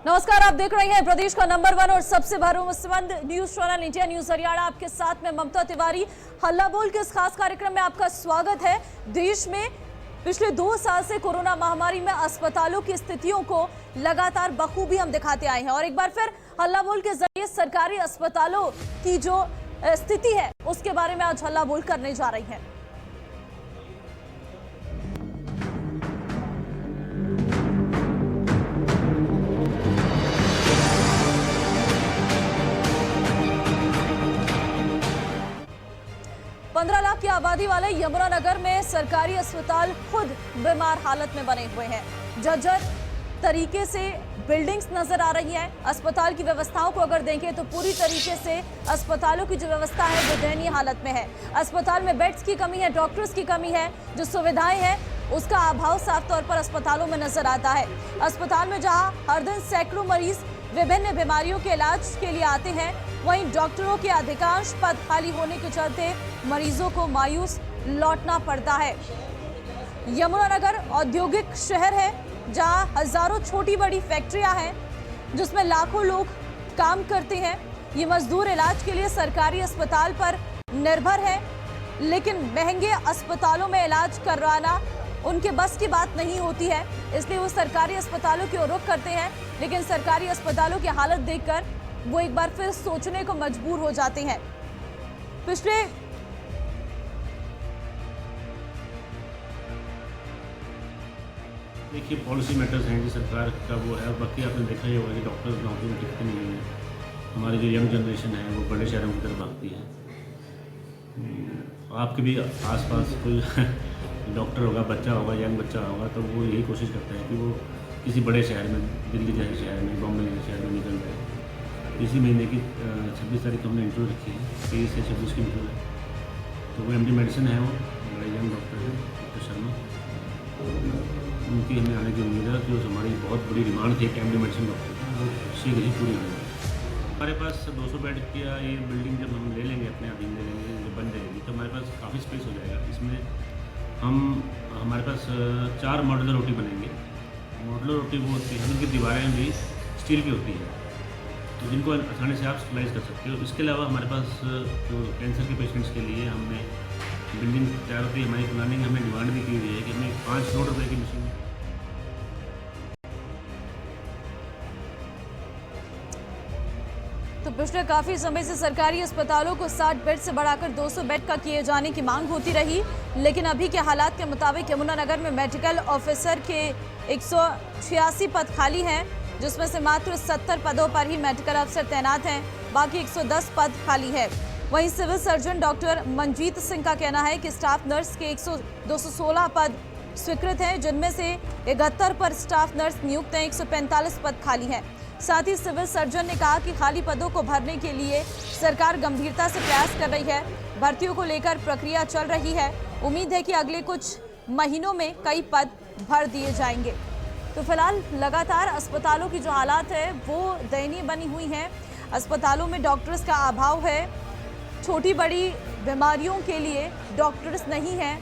नमस्कार, आप देख रहे हैं प्रदेश का नंबर 1 और सबसे भरोसेमंद news channel India news Haryana. आपके साथ में ममता तिवारी। हल्ला बोल के इस खास कार्यक्रम में आपका स्वागत है। देश में पिछले 2 साल से कोरोना महामारी में अस्पतालों की स्थितियों को लगातार बखूबी हम दिखाते आए हैं और एक बार फिर हल्ला बोल के जरिए सरकारी अस्पतालों की जो स्थिति है उसके बारे में आज हल्ला बोल करने जा रही है। पंद्रह लाख की आबादी वाले यमुनानगर में सरकारी अस्पताल खुद बीमार हालत में बने हुए हैं। जर्जर तरीके से बिल्डिंग्स नजर आ रही हैं। अस्पताल की व्यवस्थाओं को अगर देखें तो पूरी तरीके से अस्पतालों की जो व्यवस्था है वो दयनीय हालत में है। अस्पताल में बेड्स की कमी है, डॉक्टर्स की कमी है, जो सुविधाएं हैं उसका अभाव साफ तौर पर अस्पतालों में नजर आता है। अस्पताल में जहां हर दिन सैकड़ों मरीज विभिन्न बीमारियों के इलाज के लिए आते हैं, वहीं डॉक्टरों के अधिकांश पद खाली होने के चलते मरीजों को मायूस लौटना पड़ता है। यमुनानगर औद्योगिक शहर है जहां हजारों छोटी बड़ी फैक्ट्रियां हैं जिसमें लाखों लोग काम करते हैं। ये मजदूर इलाज के लिए सरकारी अस्पताल पर निर्भर है, लेकिन महंगे अस्पतालों में इलाज करवाना उनके बस की बात नहीं होती है, इसलिए वो सरकारी अस्पतालों की ओर रुख करते हैं। लेकिन सरकारी अस्पतालों की हालत देखकर वो एक बार फिर सोचने को मजबूर हो जाते हैं। पिछले देखिए, पॉलिसी मैटर्स हैं जी, सरकार का वो है। बाकी आपने देखा ही होगा कि डॉक्टर्स नौकरी में टिकते नहीं हैं। हमारी जो यंग जनरेशन है वो बड़े शहरों की तरफ भागती है। आपके भी आसपास कोई डॉक्टर होगा, बच्चा होगा, यंग बच्चा होगा, तो वो यही कोशिश करता है कि वो किसी बड़े शहर में, दिल्ली जैसे शहर में, बॉम्बे जैसे शहर में निकल जाए। इसी महीने की 26 तारीख को हमने इंटरव्यू रखी है, 23 से 26 की इंटरव्यू है। तो वो MD मेडिसिन है, वो बड़े यंग डॉक्टर हैं, डॉक्टर शर्मा। उनकी हमें आने की उम्मीद है कि वो हमारी बहुत बड़ी डिमांड थी कि MD मेडिसिन डॉक्टर की, वो शीघ्र ही पूरी होगी। हमारे पास 200 बेड की ये बिल्डिंग जब हम ले लेंगे, अपने अधीन ले लेंगे, जब बन जाएगी तो हमारे पास काफ़ी स्पेस हो जाएगा। इसमें हमारे पास 4 मॉड्यूलर रोटी बनेंगे। मॉड्यूलर रोटी वो होती है जिनकी दीवारें भी स्टील की होती हैं, तो जिनको आसानी से आप स्टलाइज कर सकते हो। इसके अलावा हमारे पास जो कैंसर के पेशेंट्स के लिए हमने बिल्डिंग तैयार होती है, हमारी प्लानिंग हमें डिमांड भी की हुई है कि हमें 5 करोड़ रुपये की मशीन। तो पिछले काफी समय से सरकारी अस्पतालों को 60 बेड से बढ़ाकर 200 बेड का किए जाने की मांग होती रही, लेकिन अभी के हालात के मुताबिक यमुनानगर में मेडिकल ऑफिसर के 186 पद खाली हैं, जिसमें से मात्र 70 पदों पर ही मेडिकल अफसर तैनात हैं, बाकी 110 पद खाली है। वहीं civil surgeon doctor Manjeet Singh का कहना है कि स्टाफ नर्स के 216 पद स्वीकृत हैं, जिनमें से 71 पर स्टाफ नर्स नियुक्त हैं, 145 पद खाली हैं। साथ ही सिविल सर्जन ने कहा कि खाली पदों को भरने के लिए सरकार गंभीरता से प्रयास कर रही है। भर्तियों को लेकर प्रक्रिया चल रही है। उम्मीद है कि अगले कुछ महीनों में कई पद भर दिए जाएंगे। तो फिलहाल लगातार अस्पतालों की जो हालात है वो दयनीय बनी हुई हैं। अस्पतालों में डॉक्टर्स का अभाव है, छोटी बड़ी बीमारियों के लिए डॉक्टर्स नहीं हैं,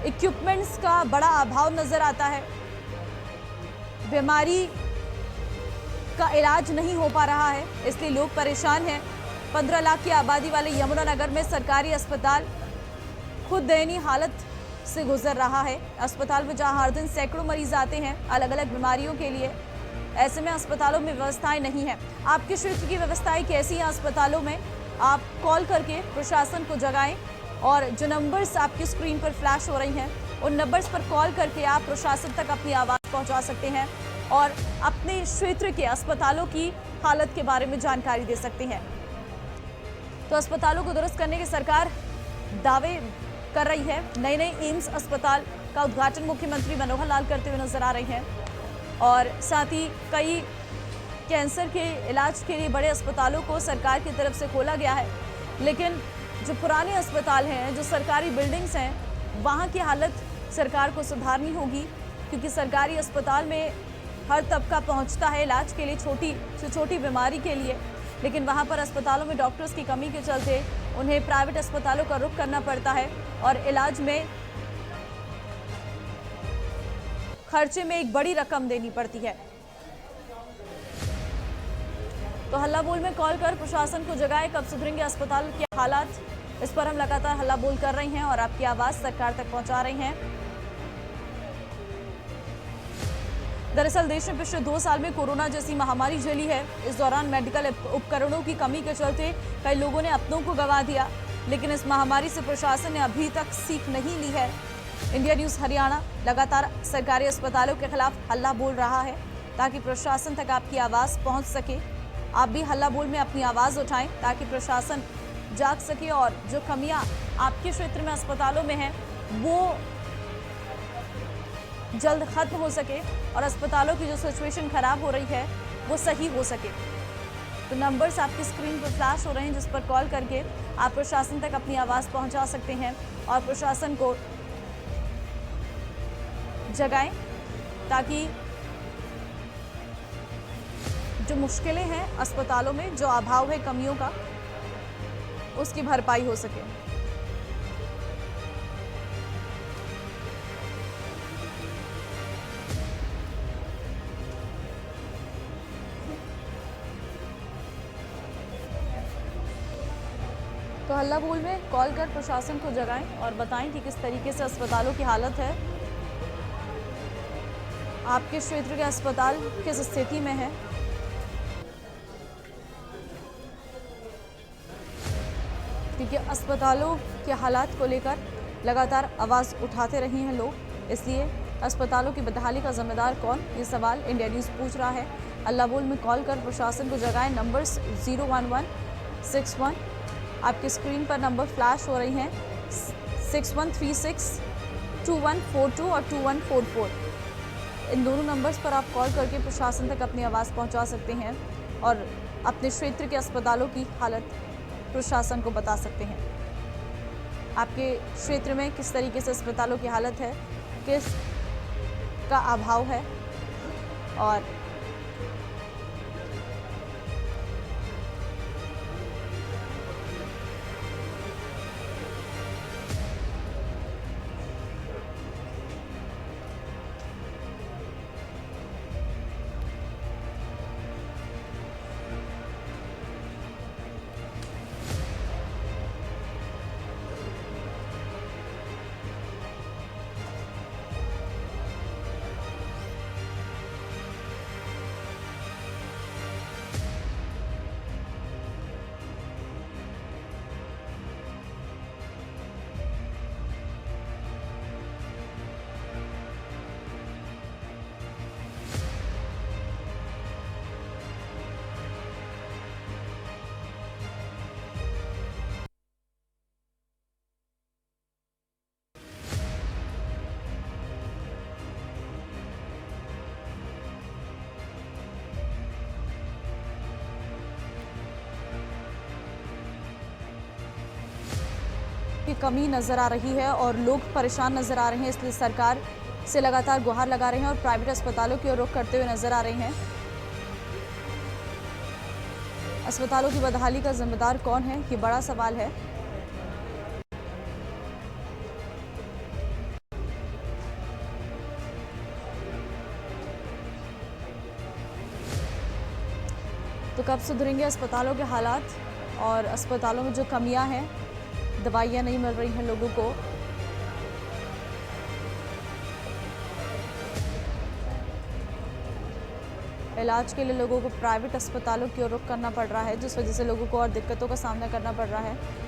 इक्विपमेंट्स का बड़ा अभाव नजर आता है, बीमारी का इलाज नहीं हो पा रहा है, इसलिए लोग परेशान हैं। 15 लाख की आबादी वाले यमुनानगर में सरकारी अस्पताल खुद दयनीय हालत से गुजर रहा है। अस्पताल में जहां हर दिन सैकड़ों मरीज आते हैं अलग अलग बीमारियों के लिए, ऐसे में अस्पतालों में व्यवस्थाएं नहीं हैं। आपके क्षेत्र की व्यवस्थाएं कैसी हैं अस्पतालों में? आप कॉल करके प्रशासन को जगाएं और जो नंबर्स आपकी स्क्रीन पर फ्लैश हो रही हैं उन नंबर्स पर कॉल करके आप प्रशासन तक अपनी आवाज़ पहुंचा सकते हैं और अपने क्षेत्र के अस्पतालों की हालत के बारे में जानकारी दे सकते हैं। तो अस्पतालों को दुरुस्त करने की सरकार दावे कर रही है। नए नए एम्स अस्पताल का उद्घाटन मुख्यमंत्री मनोहर लाल करते हुए नजर आ रहे हैं और साथ ही कई कैंसर के इलाज के लिए बड़े अस्पतालों को सरकार की तरफ से खोला गया है, लेकिन जो पुराने अस्पताल हैं, जो सरकारी बिल्डिंग्स हैं, वहाँ की हालत सरकार को सुधारनी होगी, क्योंकि सरकारी अस्पताल में हर तबका पहुंचता है इलाज के लिए, छोटी से छोटी बीमारी के लिए, लेकिन वहां पर अस्पतालों में डॉक्टर्स की कमी के चलते उन्हें प्राइवेट अस्पतालों का रुख करना पड़ता है और इलाज में खर्चे में एक बड़ी रकम देनी पड़ती है। तो हल्ला बोल में कॉल कर प्रशासन को जगाए, कब सुधरेंगे अस्पताल के हालात, इस पर हम लगातार हल्ला बोल कर रही हैं और आपकी आवाज सरकार तक पहुंचा रही हैं। दरअसल देश में पिछले 2 साल में कोरोना जैसी महामारी झेली है। इस दौरान मेडिकल उपकरणों की कमी के चलते कई लोगों ने अपनों को गंवा दिया, लेकिन इस महामारी से प्रशासन ने अभी तक सीख नहीं ली है। इंडिया न्यूज़ हरियाणा लगातार सरकारी अस्पतालों के खिलाफ हल्ला बोल रहा है ताकि प्रशासन तक आपकी आवाज़ पहुंच सके। आप भी हल्ला बोल में अपनी आवाज़ उठाएं ताकि प्रशासन जाग सके और जो कमियां आपके क्षेत्र में अस्पतालों में हैं वो जल्द खत्म हो सके और अस्पतालों की जो सिचुएशन खराब हो रही है वो सही हो सके। तो नंबर्स आपकी स्क्रीन पर फ्लैश हो रहे हैं, जिस पर कॉल करके आप प्रशासन तक अपनी आवाज़ पहुंचा सकते हैं और प्रशासन को जगाएं ताकि जो मुश्किलें हैं अस्पतालों में, जो अभाव है कमियों का, उसकी भरपाई हो सके। तो हल्ला बोल में कॉल कर प्रशासन को जगाएं और बताएं कि किस तरीके से अस्पतालों की हालत है, आपके क्षेत्र के अस्पताल किस स्थिति में है। क्योंकि अस्पतालों के हालात को लेकर लगातार आवाज़ उठाते रहे हैं लोग, इसलिए अस्पतालों की बदहाली का जिम्मेदार कौन, ये सवाल इंडिया न्यूज़ पूछ रहा है। हल्ला बोल में कॉल कर प्रशासन को जगाएं। नंबर्स 01161, आपकी स्क्रीन पर नंबर फ्लैश हो रही हैं, 6136 2142 और 2144। इन दोनों नंबर्स पर आप कॉल करके प्रशासन तक अपनी आवाज़ पहुंचा सकते हैं और अपने क्षेत्र के अस्पतालों की हालत प्रशासन को बता सकते हैं। आपके क्षेत्र में किस तरीके से अस्पतालों की हालत है, किस का अभाव है और की कमी नज़र आ रही है और लोग परेशान नज़र आ रहे हैं, इसलिए सरकार से लगातार गुहार लगा रहे हैं और प्राइवेट अस्पतालों की ओर रुख करते हुए नज़र आ रहे हैं। अस्पतालों की बदहाली का जिम्मेदार कौन है, ये बड़ा सवाल है। तो कब सुधरेंगे अस्पतालों के हालात और अस्पतालों में जो कमियां हैं, दवाइयाँ नहीं मिल रही हैं लोगों को, इलाज के लिए लोगों को प्राइवेट अस्पतालों की ओर रुख करना पड़ रहा है, जिस वजह से लोगों को और दिक्कतों का सामना करना पड़ रहा है।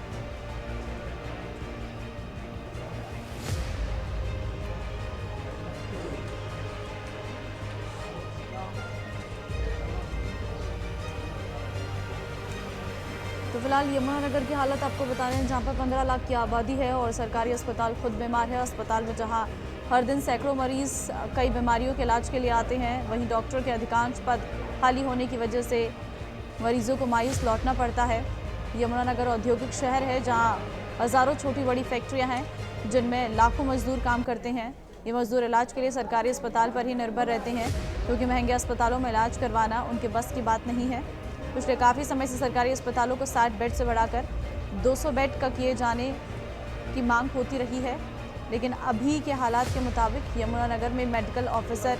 तो फिलहाल यमुनानगर की हालत आपको बता रहे हैं, जहां पर 15 लाख की आबादी है और सरकारी अस्पताल खुद बीमार है। अस्पताल में जहां हर दिन सैकड़ों मरीज कई बीमारियों के इलाज के लिए आते हैं, वहीं डॉक्टर के अधिकांश पद खाली होने की वजह से मरीजों को मायूस लौटना पड़ता है। यमुनानगर औद्योगिक शहर है जहां हज़ारों छोटी बड़ी फैक्ट्रियां हैं जिनमें लाखों मजदूर काम करते हैं। ये मजदूर इलाज के लिए सरकारी अस्पताल पर ही निर्भर रहते हैं, क्योंकि महंगे अस्पतालों में इलाज करवाना उनके बस की बात नहीं है। पिछले काफ़ी समय से सरकारी अस्पतालों को 60 बेड से बढ़ाकर 200 बेड का किए जाने की मांग होती रही है, लेकिन अभी के हालात के मुताबिक यमुनानगर में मेडिकल ऑफिसर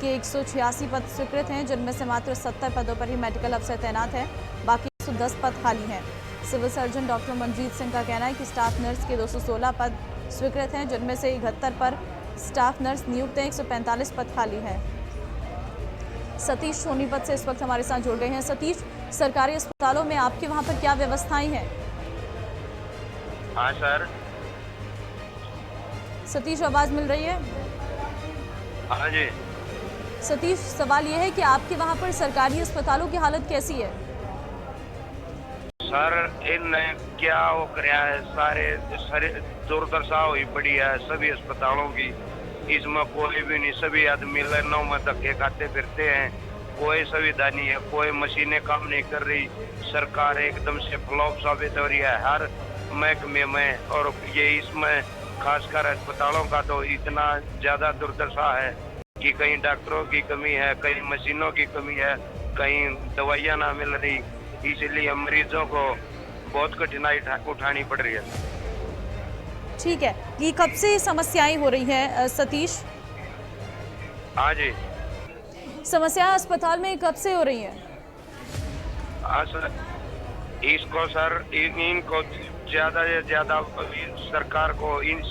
के 186 पद स्वीकृत हैं, जिनमें से मात्र 70 पदों पर ही मेडिकल अफसर तैनात हैं। बाकी 110 पद खाली हैं। Civil surgeon doctor Manjeet Singh का कहना है कि स्टाफ नर्स के 216 पद स्वीकृत हैं, जिनमें से 71 पर स्टाफ नर्स नियुक्त हैं। 145 पद खाली हैं। सतीश सोनीपत से इस वक्त हमारे साथ जुड़ गए हैं। सतीश, सरकारी अस्पतालों में आपके वहां पर क्या व्यवस्थाएं हैं? हाँ सर। सतीश, आवाज मिल रही है? हाँ जी। सतीश, सवाल यह है कि आपके वहां पर सरकारी अस्पतालों की हालत कैसी है? सर इनने क्या वो कराया है, सारे दुर्दशा हुई पड़ी है सभी अस्पतालों की। इसमें कोई भी नहीं, सभी आदमी लाइनों में धक्के खाते फिरते हैं। कोई सुविधा नहीं है, कोई मशीनें काम नहीं कर रही। सरकार एकदम से फ्लॉप साबित हो रही है हर महकमे में, और ये इसमें खासकर अस्पतालों का तो इतना ज्यादा दुर्दशा है कि कहीं डॉक्टरों की कमी है, कहीं मशीनों की कमी है, कहीं दवाइयाँ ना मिल रही। इसलिए मरीजों को बहुत कठिनाई उठानी पड़ रही है। ठीक है, ये कब से समस्याएं हो रही हैं सतीश? हाँ जी। समस्या अस्पताल में कब से हो रही है? हाँ सर, इसको सर इनको ज्यादा से ज्यादा सरकार को इन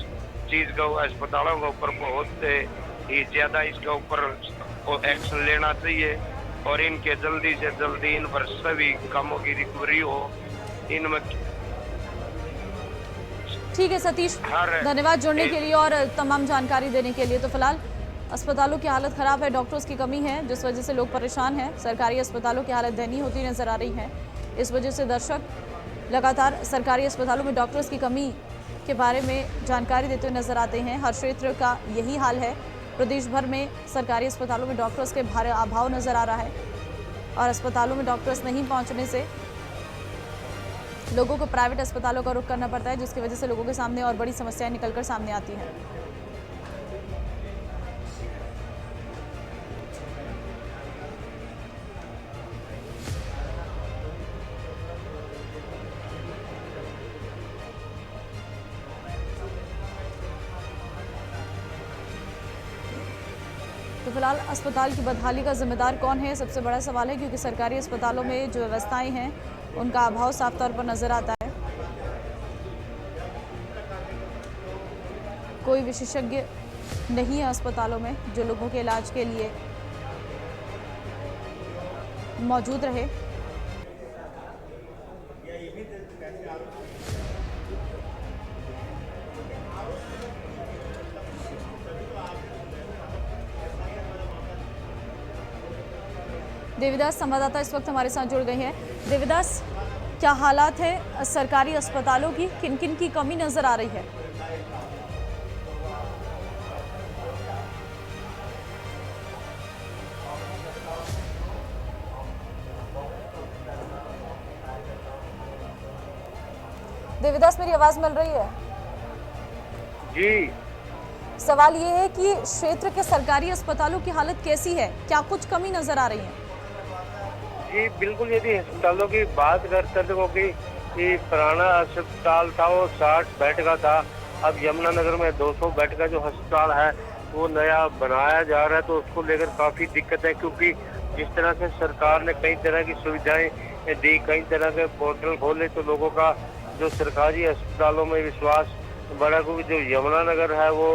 चीज को अस्पतालों के ऊपर बहुत ही ज्यादा इसके ऊपर एक्शन लेना चाहिए, और इनके जल्दी से जल्दी इन पर सभी कामों की रिकवरी हो। इनमें ठीक है सतीश, धन्यवाद जुड़ने के लिए और तमाम जानकारी देने के लिए। तो फिलहाल अस्पतालों की हालत खराब है, डॉक्टर्स की कमी है, जिस वजह से लोग परेशान हैं। सरकारी अस्पतालों की हालत दयनीय होती नजर आ रही है। इस वजह से दर्शक लगातार सरकारी अस्पतालों में डॉक्टर्स की कमी के बारे में जानकारी देते हुए नजर आते हैं। हर क्षेत्र का यही हाल है। प्रदेश भर में सरकारी अस्पतालों में डॉक्टर्स के भारी अभाव नजर आ रहा है, और अस्पतालों में डॉक्टर्स नहीं पहुंचने से लोगों को प्राइवेट अस्पतालों का रुख करना पड़ता है, जिसकी वजह से लोगों के सामने और बड़ी समस्याएं निकलकर सामने आती हैं। तो फिलहाल अस्पताल की बदहाली का जिम्मेदार कौन है, सबसे बड़ा सवाल है, क्योंकि सरकारी अस्पतालों में जो व्यवस्थाएं हैं उनका अभाव साफ तौर पर नजर आता है। कोई विशेषज्ञ नहीं है अस्पतालों में जो लोगों के इलाज के लिए मौजूद रहे। देविदास संवाददाता इस वक्त हमारे साथ जुड़ गए हैं। देविदास, क्या हालात है सरकारी अस्पतालों की, किन किन की कमी नजर आ रही है? देविदास, मेरी आवाज मिल रही है? जी। सवाल ये है कि क्षेत्र के सरकारी अस्पतालों की हालत कैसी है, क्या कुछ कमी नजर आ रही है? जी बिल्कुल, यदि अस्पतालों की बात करते तो कि पुराना अस्पताल था वो 60 बेड का था। अब यमुनानगर में 200 बेड का जो अस्पताल है वो नया बनाया जा रहा है, तो उसको लेकर काफ़ी दिक्कत है, क्योंकि जिस तरह से सरकार ने कई तरह की सुविधाएं दी, कई तरह के पोर्टल खोले, तो लोगों का जो सरकारी अस्पतालों में विश्वास बढ़ा। क्योंकि जो यमुनानगर है वो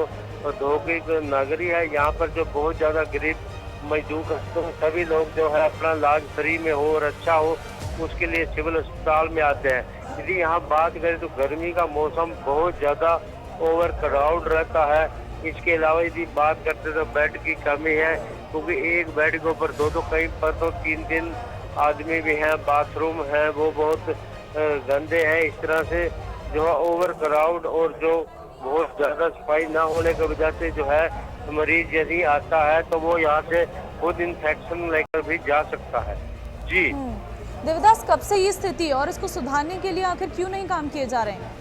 धोखे नगरी है, यहाँ पर जो बहुत ज़्यादा गरीब मजदूर तो सभी लोग जो है अपना इलाज फ्री में हो और अच्छा हो, उसके लिए सिविल अस्पताल में आते हैं। यदि यहाँ बात करें तो गर्मी का मौसम बहुत ज़्यादा ओवर क्राउड रहता है। इसके अलावा यदि बात करते तो बेड की कमी है, क्योंकि एक बेड के ऊपर दो कहीं पर तो 3 आदमी भी हैं। बाथरूम हैं वो बहुत गंदे हैं। इस तरह से जो है ओवर क्राउड और जो बहुत ज़्यादा सफाई ना होने की वजह से जो है मरीज यदि आता है तो वो यहाँ से खुद इन्फेक्शन लेकर भी जा सकता है। जी देवदास, कब से ये स्थिति और इसको सुधारने के लिए आखिर क्यों नहीं काम किए जा रहे हैं?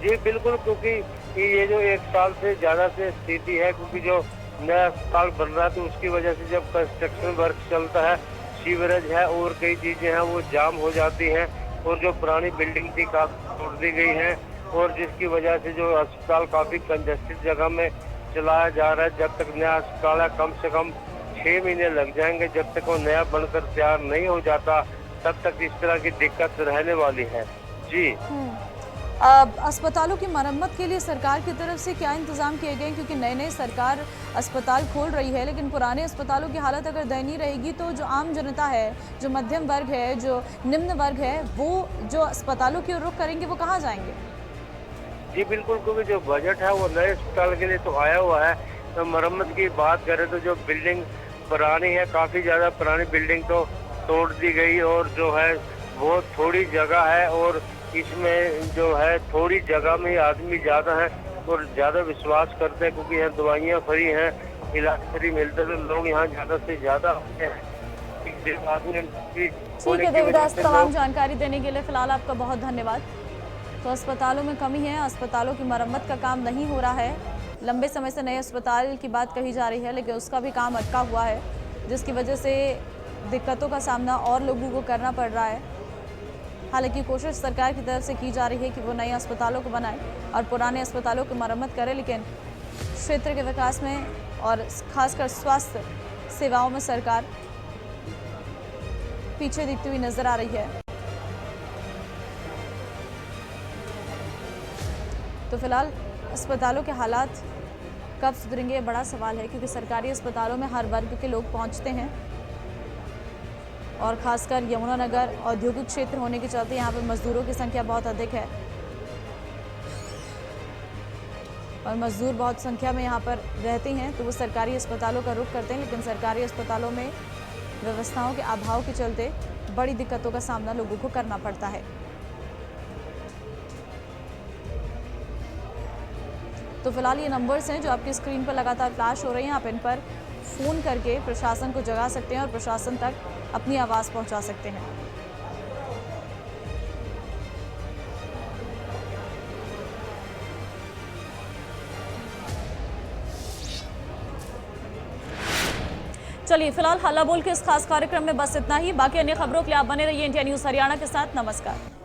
जी बिल्कुल, क्योंकि ये जो 1 साल से ज़्यादा से स्थिति है, क्योंकि जो नया अस्पताल बन रहा है तो उसकी वजह से जब कंस्ट्रक्शन वर्क चलता है, सीवरेज है और कई चीज़ें हैं वो जाम हो जाती हैं, और जो पुरानी बिल्डिंग थी काफ़ी तोड़ दी गई है, और जिसकी वजह से जो अस्पताल काफ़ी कंजेस्टेड जगह में चलाया जा रहा है। जब तक नया अस्पताल है कम से कम 6 महीने लग जाएंगे। जब तक वो नया बनकर तैयार नहीं हो जाता तब तक इस तरह की दिक्कत रहने वाली है। जी। अस्पतालों की मरम्मत के लिए सरकार की तरफ से क्या इंतजाम किए गए हैं? क्योंकि नए नए सरकार अस्पताल खोल रही है, लेकिन पुराने अस्पतालों की हालत अगर दयनीय रहेगी तो जो आम जनता है, जो मध्यम वर्ग है, जो निम्न वर्ग है, वो जो अस्पतालों की ओर रुख करेंगे वो कहाँ जाएंगे? जी बिल्कुल, क्योंकि जो बजट है वो नए अस्पताल के लिए तो आया हुआ है। तो मरम्मत की बात करें तो जो बिल्डिंग पुरानी है, काफ़ी ज़्यादा पुरानी बिल्डिंग तो तोड़ दी गई और जो है वो थोड़ी जगह है और इसमें जो है थोड़ी जगह में आदमी ज़्यादा है और ज़्यादा विश्वास करते हैं, क्योंकि यहाँ दवाइयाँ फ्री हैं, इलाज फ्री मिलते हैं, लोग यहाँ ज़्यादा से ज़्यादा आते हैं। ठीक है देवीदास, तमाम जानकारी देने के लिए फिलहाल आपका बहुत धन्यवाद। तो अस्पतालों में कमी है, अस्पतालों की मरम्मत का काम नहीं हो रहा है। लंबे समय से नए अस्पताल की बात कही जा रही है, लेकिन उसका भी काम अटका हुआ है, जिसकी वजह से दिक्कतों का सामना और लोगों को करना पड़ रहा है। हालांकि कोशिश सरकार की तरफ से की जा रही है कि वो नए अस्पतालों को बनाए और पुराने अस्पतालों की मरम्मत करे, लेकिन क्षेत्र के विकास में और खासकर स्वास्थ्य सेवाओं में सरकार पीछे दिखती हुई नजर आ रही है। तो फिलहाल अस्पतालों के हालात कब सुधरेंगे ये बड़ा सवाल है, क्योंकि सरकारी अस्पतालों में हर वर्ग के लोग पहुंचते हैं और खासकर यमुनानगर औद्योगिक क्षेत्र होने के चलते यहाँ पर मजदूरों की संख्या बहुत अधिक है और मजदूर बहुत संख्या में यहाँ पर रहते हैं, तो वो सरकारी अस्पतालों का रुख करते हैं, लेकिन सरकारी अस्पतालों में व्यवस्थाओं के अभाव के चलते बड़ी दिक्कतों का सामना लोगों को करना पड़ता है। तो फिलहाल ये नंबर्स हैं जो आपकी स्क्रीन पर लगातार फ्लैश हो रहे हैं, आप इन पर फ़ोन करके प्रशासन को जगा सकते हैं और प्रशासन तक अपनी आवाज़ पहुंचा सकते हैं। चलिए फिलहाल हल्ला बोल के इस खास कार्यक्रम में बस इतना ही। बाकी अन्य खबरों के लिए आप बने रहिए इंडिया न्यूज़ हरियाणा के साथ। नमस्कार।